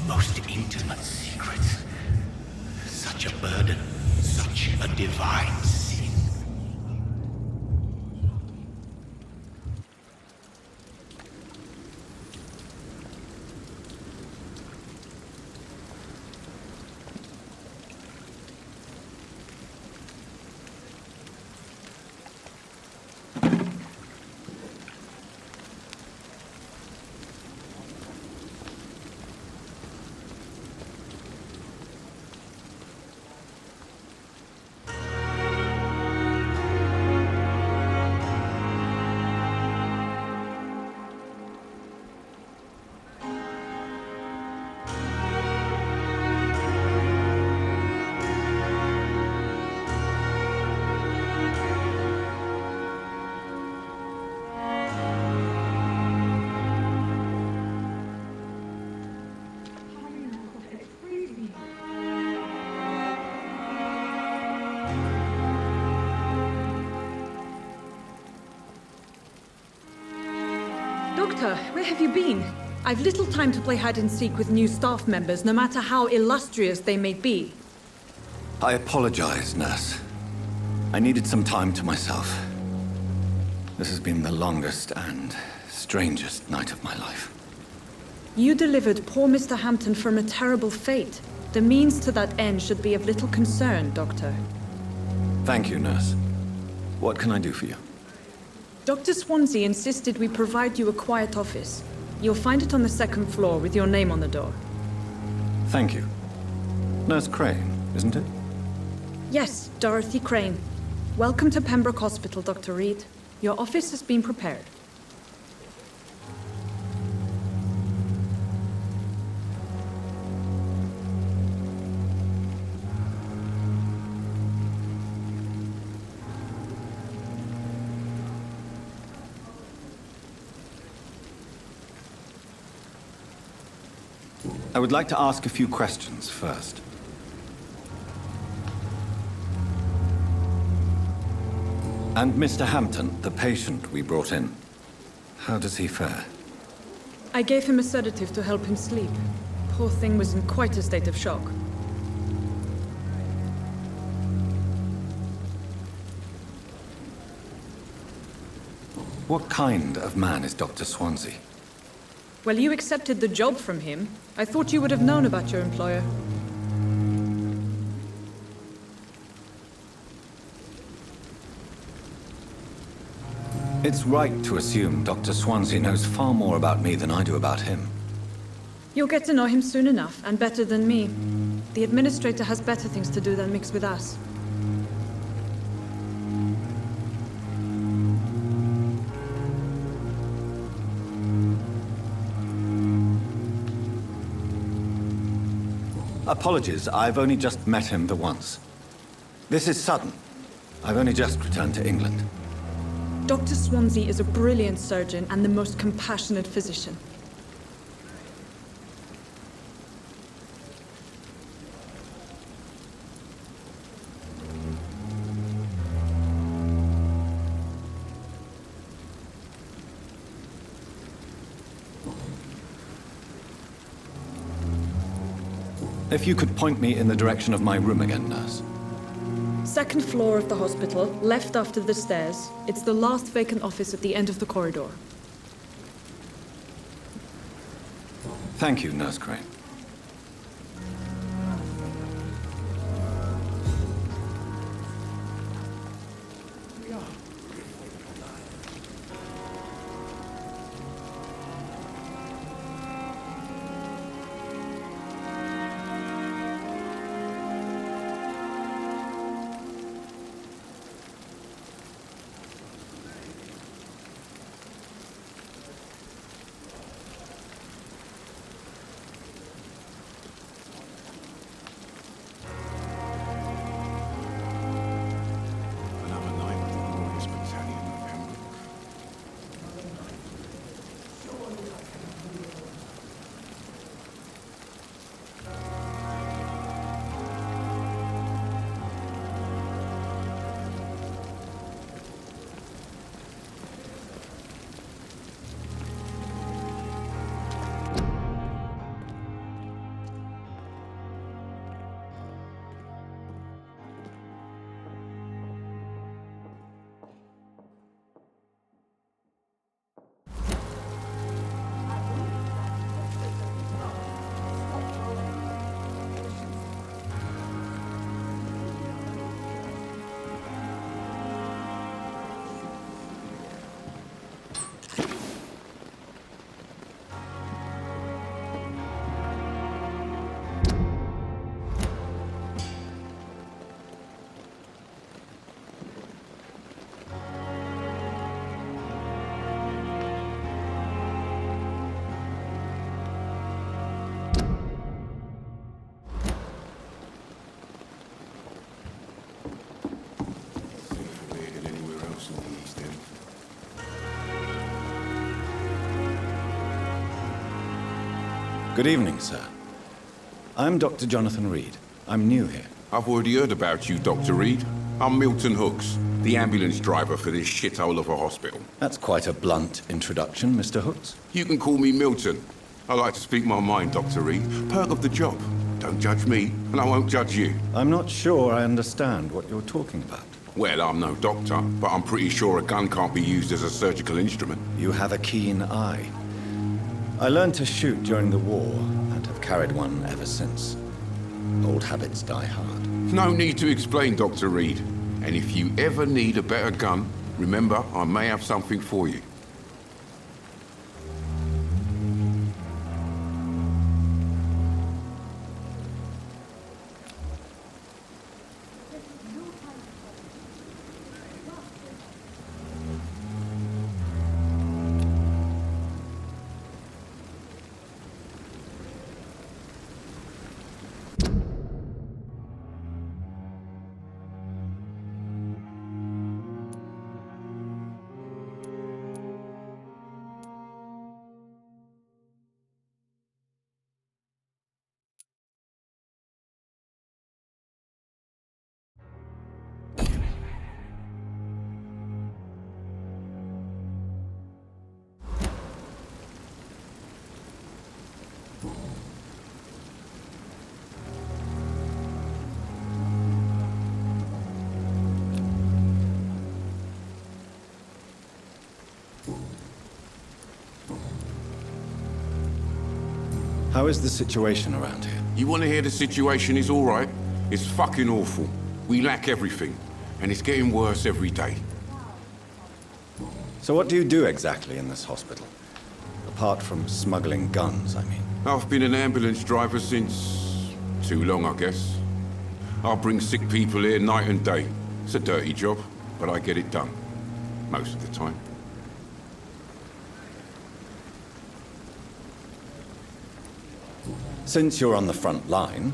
most intimate secrets. Such a burden, such a divine sin. Doctor, where have you been? I've little time to play hide-and-seek with new staff members, no matter how illustrious they may be. I apologize, nurse. I needed some time to myself. This has been the longest and strangest night of my life. You delivered poor Mr. Hampton from a terrible fate. The means to that end should be of little concern, Doctor. Thank you, nurse. What can I do for you? Dr. Swansea insisted we provide you a quiet office. You'll find it on the second floor with your name on the door. Thank you. Nurse Crane, isn't it? Yes, Dorothy Crane. Welcome to Pembroke Hospital, Dr. Reed. Your office has been prepared. I would like to ask a few questions first. And Mr. Hampton, the patient we brought in, how does he fare? I gave him a sedative to help him sleep. Poor thing was in quite a state of shock. What kind of man is Dr. Swansea? Well, you accepted the job from him. I thought you would have known about your employer. It's right to assume Dr. Swansea knows far more about me than I do about him. You'll get to know him soon enough, and better than me. The administrator has better things to do than mix with us. Apologies, I've only just met him the once. This is sudden. I've only just returned to England. Dr. Swansea is a brilliant surgeon and the most compassionate physician. If you could point me in the direction of my room again, nurse. Second floor of the hospital, left after the stairs. It's the last vacant office at the end of the corridor. Thank you, Nurse Crane. Good evening, sir. I'm Dr. Jonathan Reed. I'm new here. I've already heard about you, Dr. Reed. I'm Milton Hooks, the ambulance driver for this shithole of a hospital. That's quite a blunt introduction, Mr. Hooks. You can call me Milton. I like to speak my mind, Dr. Reed. Perk of the job. Don't judge me, and I won't judge you. I'm not sure I understand what you're talking about. Well, I'm no doctor, but I'm pretty sure a gun can't be used as a surgical instrument. You have a keen eye. I learned to shoot during the war, and have carried one ever since. Old habits die hard. No need to explain, Dr. Reed. And if you ever need a better gun, remember, I may have something for you. How is the situation around here? You want to hear the situation is all right? It's fucking awful. We lack everything, and it's getting worse every day. So what do you do exactly in this hospital? Apart from smuggling guns, I mean. I've been an ambulance driver since... too long, I guess. I bring sick people here night and day. It's a dirty job, but I get it done. Most of the time. Since you're on the front line,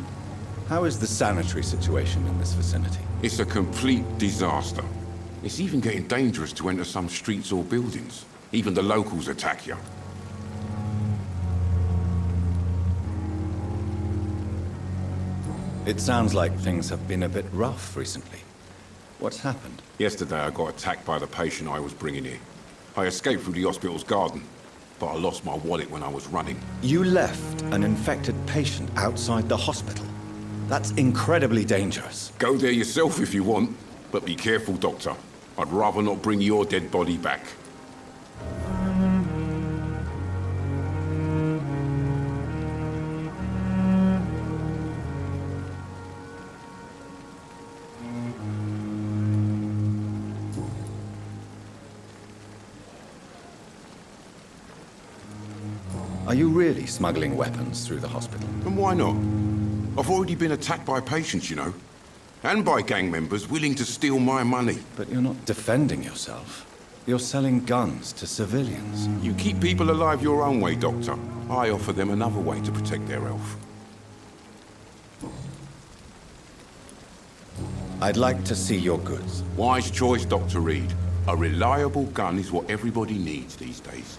how is the sanitary situation in this vicinity? It's a complete disaster. It's even getting dangerous to enter some streets or buildings. Even the locals attack you. It sounds like things have been a bit rough recently. What's happened? Yesterday I got attacked by the patient I was bringing here. I escaped through the hospital's garden, but I lost my wallet when I was running. You left an infected patient outside the hospital. That's incredibly dangerous. Go there yourself if you want, but be careful, Doctor. I'd rather not bring your dead body back. Are you really smuggling weapons through the hospital? And why not? I've already been attacked by patients, you know. And by gang members willing to steal my money. But you're not defending yourself. You're selling guns to civilians. You keep people alive your own way, Doctor. I offer them another way to protect their health. I'd like to see your goods. Wise choice, Dr. Reed. A reliable gun is what everybody needs these days.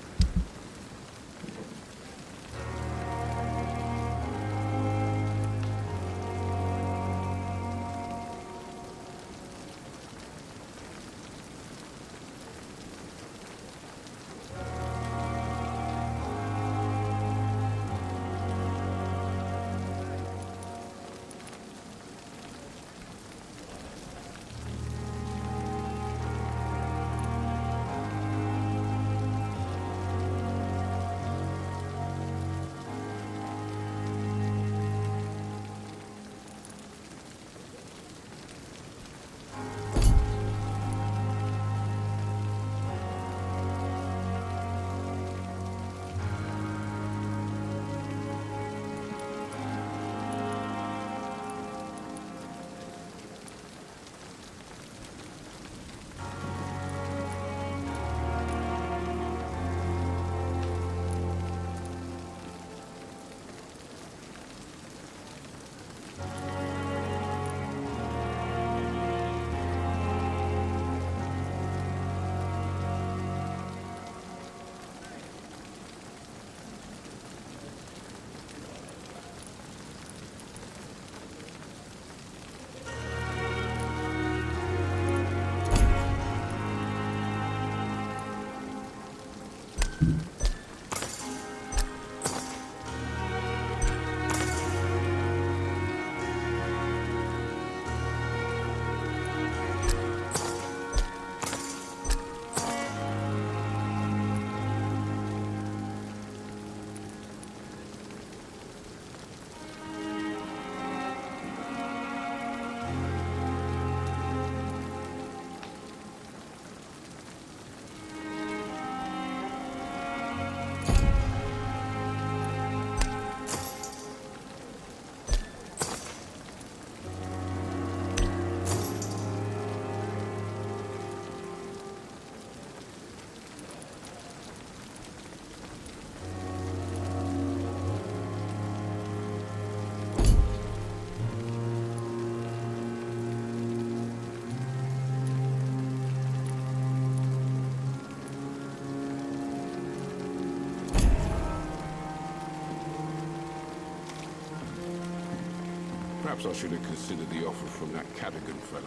Perhaps I should have considered the offer from that Cadogan fellow.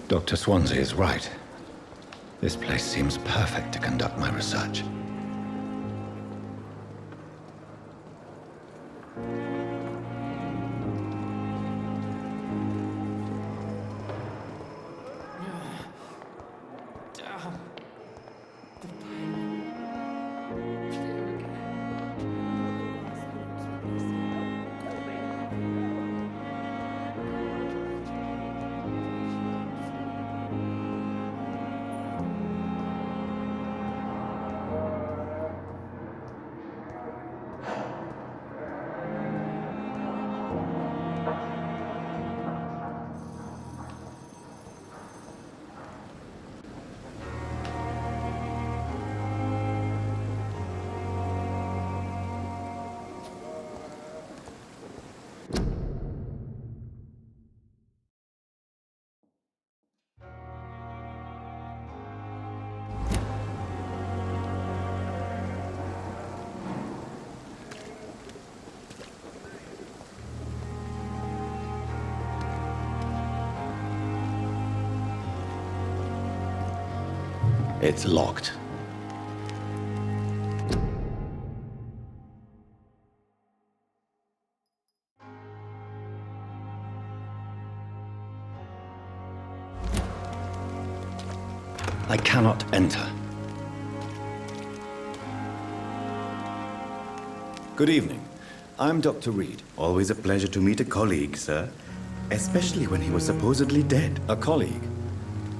Dr. Swansea is right. This place seems perfect to conduct my research. It's locked. I cannot enter. Good evening. I'm Dr. Reed. Always a pleasure to meet a colleague, sir. Especially when he was supposedly dead. A colleague?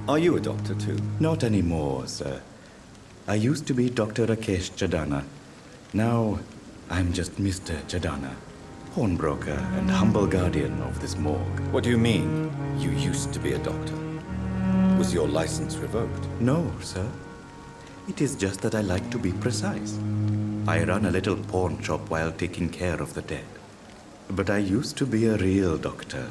Are you a doctor too? Not anymore, sir. I used to be Dr. Rakesh Chadana. Now, I'm just Mr. Chadana, pawnbroker and humble guardian of this morgue. What do you mean, you used to be a doctor? Was your license revoked? No, sir. It is just that I like to be precise. I run a little pawn shop while taking care of the dead. But I used to be a real doctor.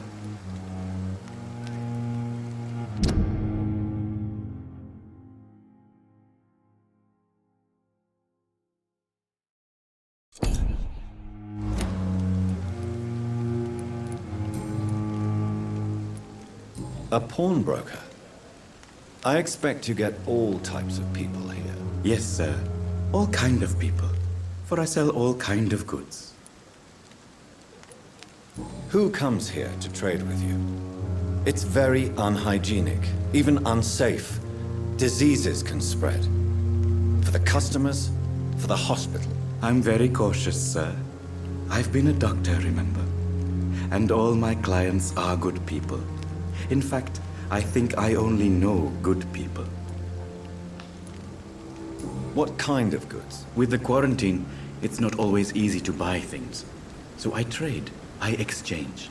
A pawnbroker? I expect you get all types of people here. Yes, sir. All kind of people. For I sell all kind of goods. Who comes here to trade with you? It's very unhygienic, even unsafe. Diseases can spread. For the customers, for the hospital. I'm very cautious, sir. I've been a doctor, remember? And all my clients are good people. In fact, I think I only know good people. What kind of goods? With the quarantine, it's not always easy to buy things. So I trade, I exchange.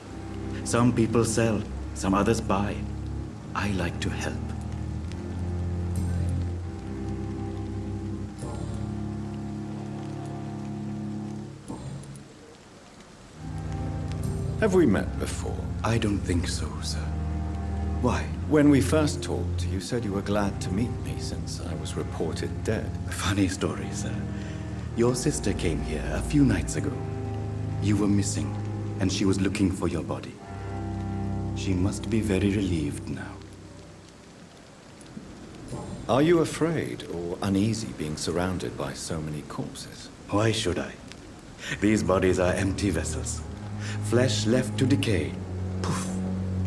Some people sell, some others buy. I like to help. Have we met before? I don't think so, sir. Why? When we first talked, you said you were glad to meet me since I was reported dead. Funny story, sir. Your sister came here a few nights ago. You were missing, and she was looking for your body. She must be very relieved now. Are you afraid or uneasy being surrounded by so many corpses? Why should I? These bodies are empty vessels. Flesh left to decay. Poof.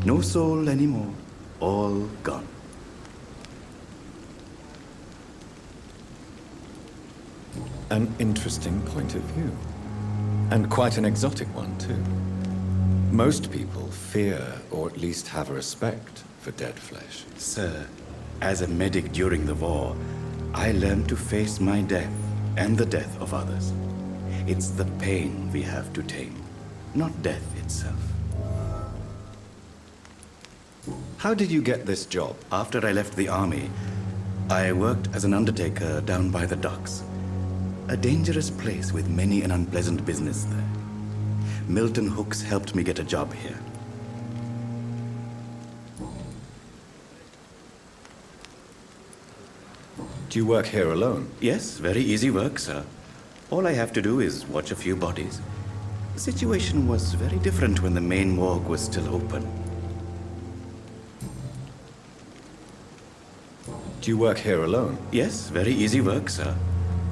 No soul anymore. All gone. An interesting point of view. And quite an exotic one, too. Most people fear, or at least have a respect, for dead flesh. Sir, as a medic during the war, I learned to face my death and the death of others. It's the pain we have to tame, not death itself. How did you get this job? After I left the army, I worked as an undertaker down by the docks. A dangerous place with many an unpleasant business there. Milton Hooks helped me get a job here. Do you work here alone? Yes, very easy work, sir. All I have to do is watch a few bodies. The situation was very different when the main morgue was still open. Do you work here alone? Yes, very easy work, sir.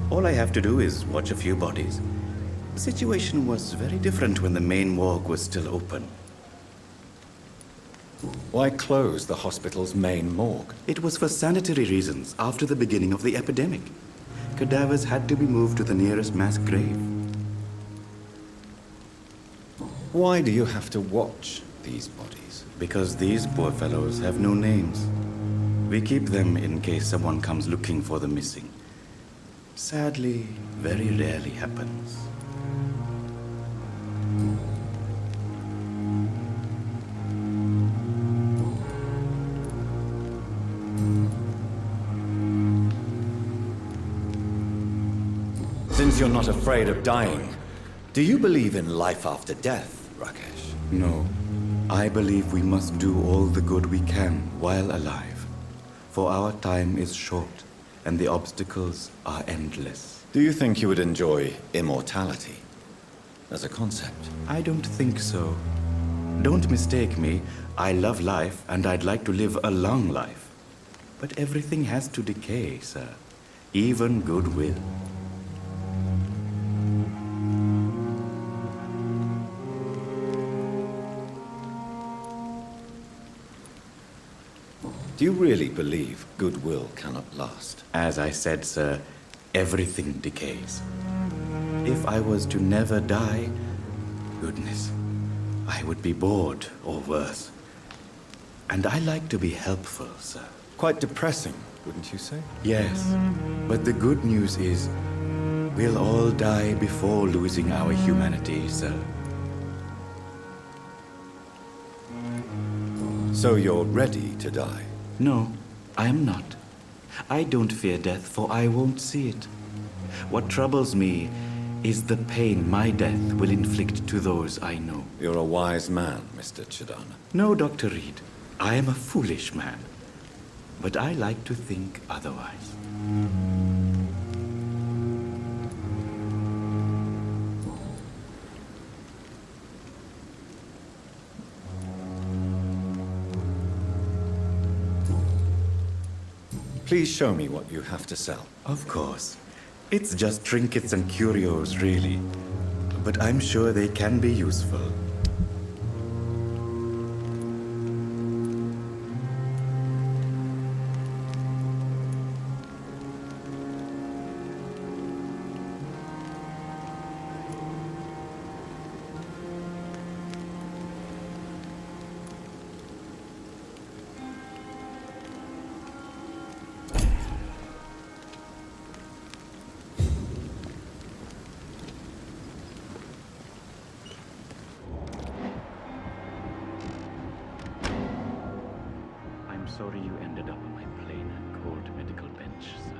All I have to do is watch a few bodies. The situation was very different when the main morgue was still open. Why close the hospital's main morgue? It was for sanitary reasons after the beginning of the epidemic. Cadavers had to be moved to the nearest mass grave. Why do you have to watch these bodies? Because these poor fellows have no names. We keep them in case someone comes looking for the missing. Sadly, very rarely happens. Since you're not afraid of dying, do you believe in life after death, Rakesh? No. I believe we must do all the good we can while alive. For our time is short, and the obstacles are endless. Do you think you would enjoy immortality as a concept? I don't think so. Don't mistake me. I love life, and I'd like to live a long life. But everything has to decay, sir. Even goodwill. Do you really believe goodwill cannot last? As I said, sir, everything decays. If I was to never die, goodness, I would be bored or worse. And I like to be helpful, sir. Quite depressing, wouldn't you say? Yes, but the good news is we'll all die before losing our humanity, sir. So you're ready to die? No, I am not. I don't fear death, for I won't see it. What troubles me is the pain my death will inflict to those I know. You're a wise man, Mr. Chidana. No, Dr. Reed. I am a foolish man. But I like to think otherwise. Please show me what you have to sell. Of course. It's just trinkets and curios, really. But I'm sure they can be useful. I'm sorry you ended up on my plain and cold medical bench, sir.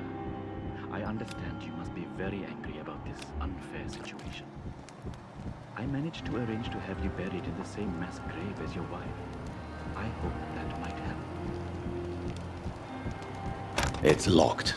I understand you must be very angry about this unfair situation. I managed to arrange to have you buried in the same mass grave as your wife. I hope that might help. It's locked.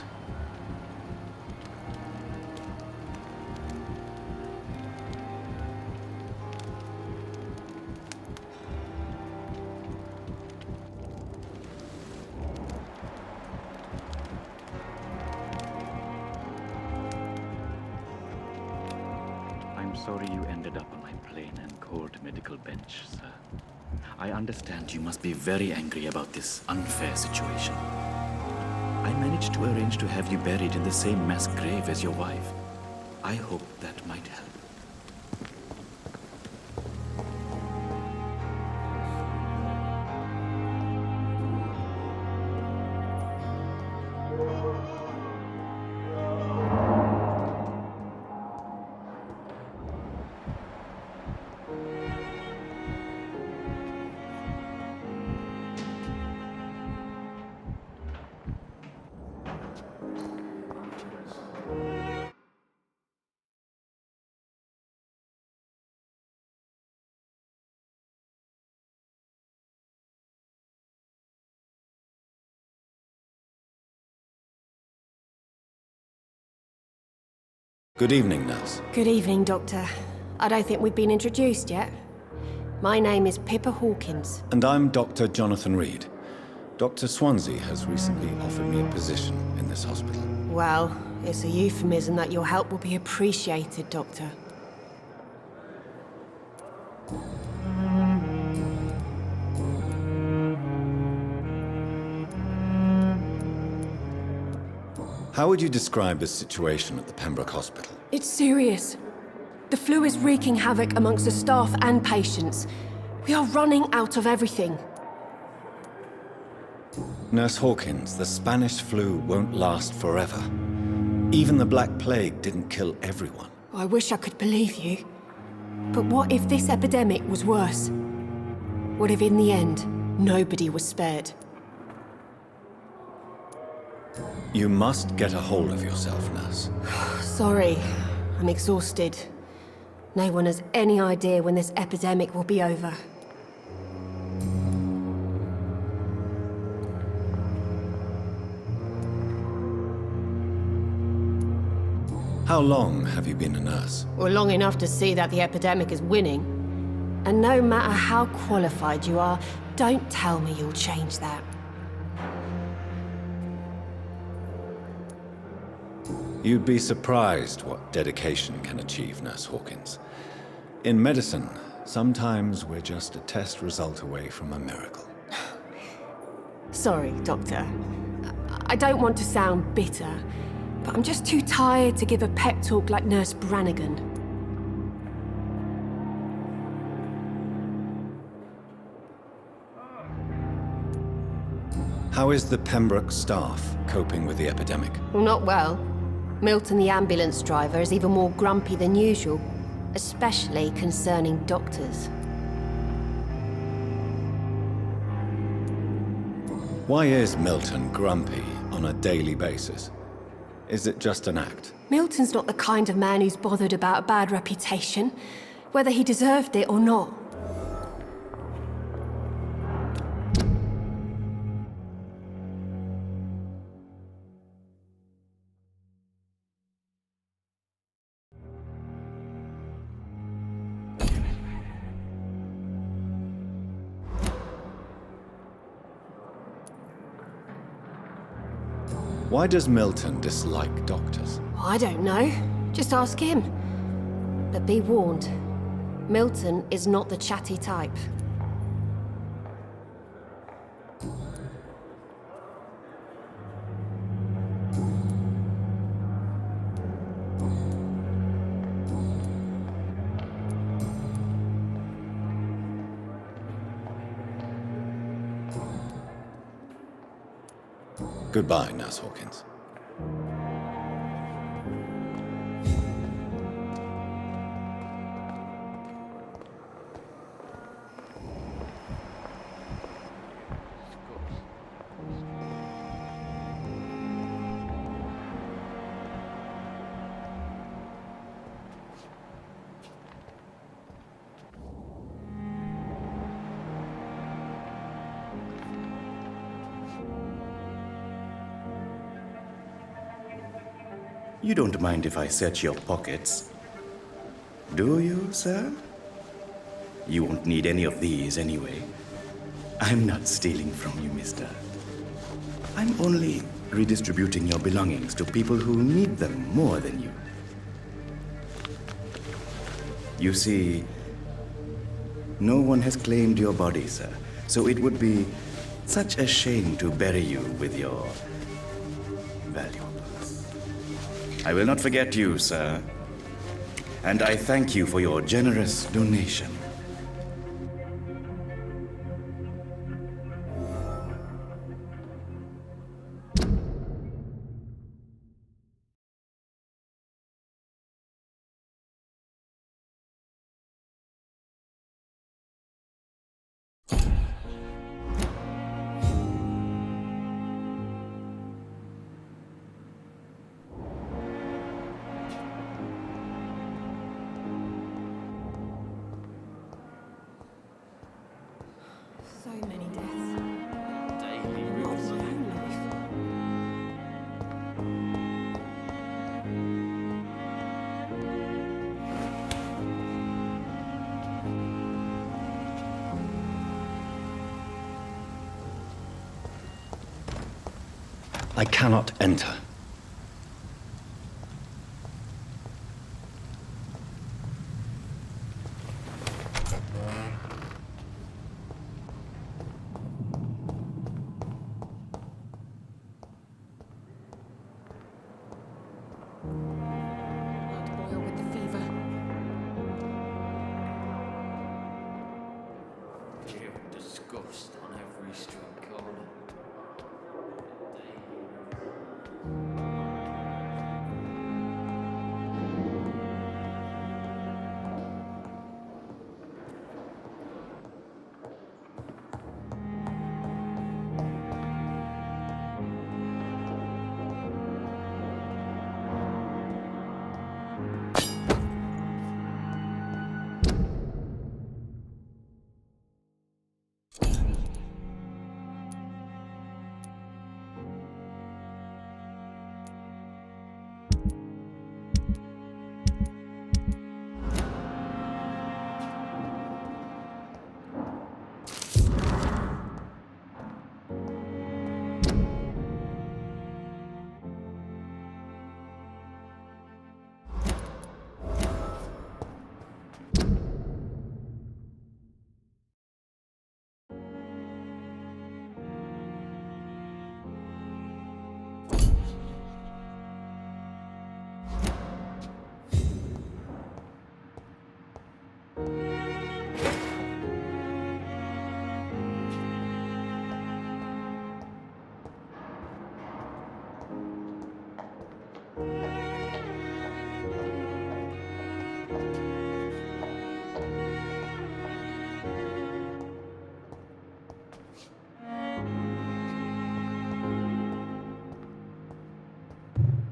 I'm sorry you ended up on my plain and cold medical bench, sir. I understand you must be very angry about this unfair situation. I managed to arrange to have you buried in the same mass grave as your wife. I hope that might help. Good evening, nurse. Good evening, Doctor. I don't think we've been introduced yet. My name is Pippa Hawkins. And I'm Dr. Jonathan Reed. Dr. Swansea has recently offered me a position in this hospital. Well, it's a euphemism that your help will be appreciated, Doctor. How would you describe the situation at the Pembroke Hospital? It's serious. The flu is wreaking havoc amongst the staff and patients. We are running out of everything. Nurse Hawkins, the Spanish flu won't last forever. Even the Black Plague didn't kill everyone. I wish I could believe you. But what if this epidemic was worse? What if in the end, nobody was spared? You must get a hold of yourself, nurse. Sorry, I'm exhausted. No one has any idea when this epidemic will be over. How long have you been a nurse? Well, long enough to see that the epidemic is winning. And no matter how qualified you are, don't tell me you'll change that. You'd be surprised what dedication can achieve, Nurse Hawkins. In medicine, sometimes we're just a test result away from a miracle. Sorry, Doctor. I don't want to sound bitter, but I'm just too tired to give a pep talk like Nurse Brannigan. How is the Pembroke staff coping with the epidemic? Well, not well. Milton, the ambulance driver, is even more grumpy than usual, especially concerning doctors. Why is Milton grumpy on a daily basis? Is it just an act? Milton's not the kind of man who's bothered about a bad reputation, whether he deserved it or not. Why does Milton dislike doctors? I don't know. Just ask him. But be warned, Milton is not the chatty type. Goodbye, Nurse Hawkins. You don't mind if I search your pockets, do you, sir? You won't need any of these anyway. I'm not stealing from you, mister. I'm only redistributing your belongings to people who need them more than you. You see, no one has claimed your body, sir, so it would be such a shame to bury you with your valuables. I will not forget you, sir. And I thank you for your generous donation. I cannot enter. Blood boil with the fever. Pure disgust on every street corner.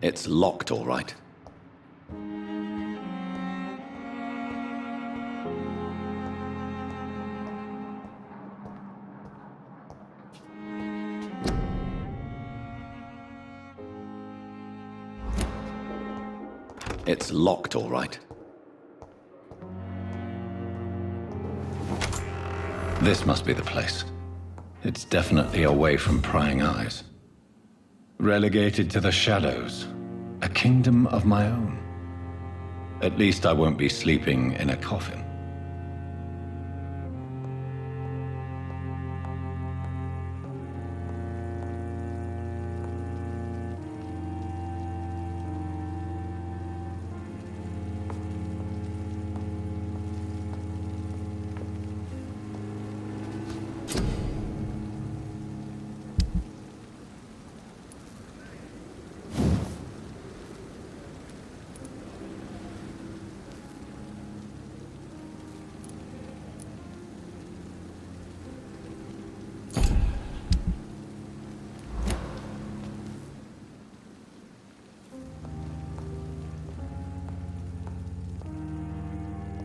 It's locked, all right. It's locked, all right. This must be the place. It's definitely away from prying eyes. Relegated to the shadows. A kingdom of my own. At least I won't be sleeping in a coffin.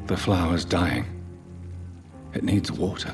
The flower's dying. It needs water.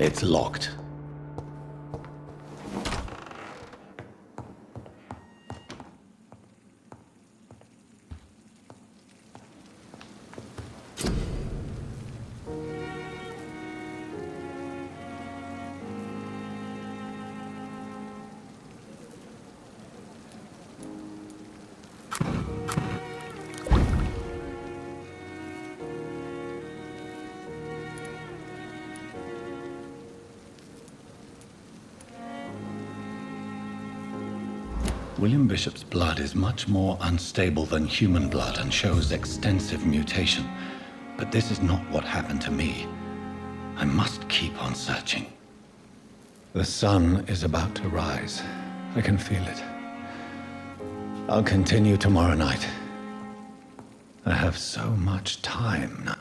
It's locked. William Bishop's blood is much more unstable than human blood and shows extensive mutation. But this is not what happened to me. I must keep on searching. The sun is about to rise. I can feel it. I'll continue tomorrow night. I have so much time now.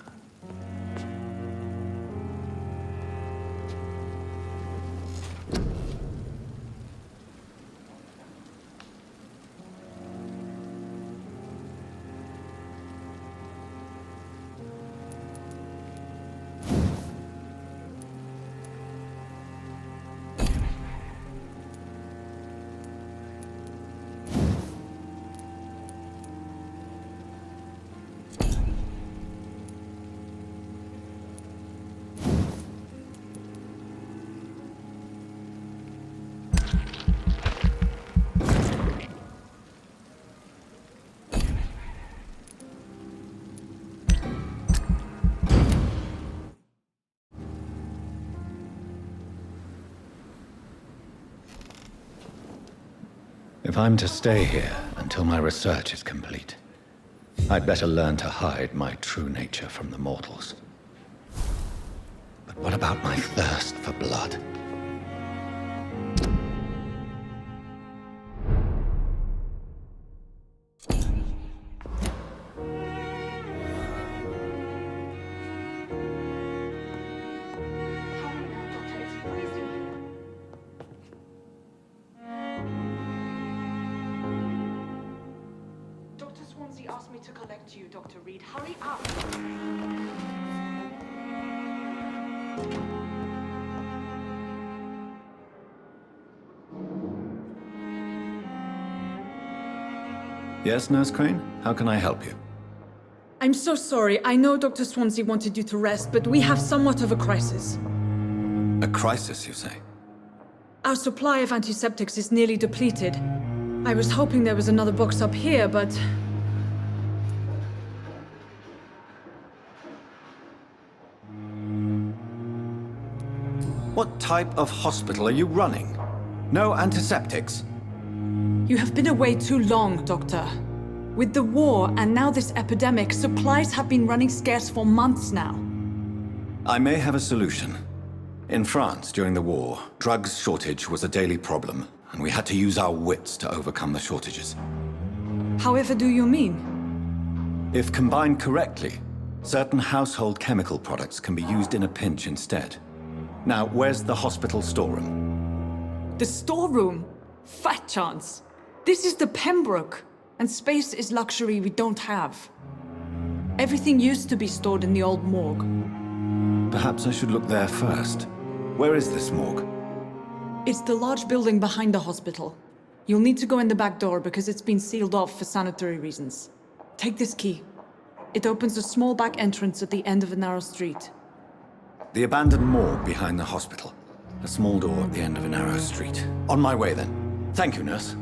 If I'm to stay here until my research is complete, I'd better learn to hide my true nature from the mortals. But what about my thirst for blood? Asked me to collect you, Dr. Reed. Hurry up! Yes, Nurse Crane? How can I help you? I'm so sorry. I know Dr. Swansea wanted you to rest, but we have somewhat of a crisis. A crisis, you say? Our supply of antiseptics is nearly depleted. I was hoping there was another box up here, but... What type of hospital are you running? No antiseptics? You have been away too long, Doctor. With the war and now this epidemic, supplies have been running scarce for months now. I may have a solution. In France, during the war, drugs shortage was a daily problem, and we had to use our wits to overcome the shortages. However do you mean? If combined correctly, certain household chemical products can be used in a pinch instead. Now, where's the hospital storeroom? The storeroom? Fat chance. This is the Pembroke, and space is luxury we don't have. Everything used to be stored in the old morgue. Perhaps I should look there first. Where is this morgue? It's the large building behind the hospital. You'll need to go in the back door because it's been sealed off for sanitary reasons. Take this key. It opens a small back entrance at the end of a narrow street. The abandoned morgue behind the hospital. A small door at the end of a narrow street. On my way, then. Thank you, nurse.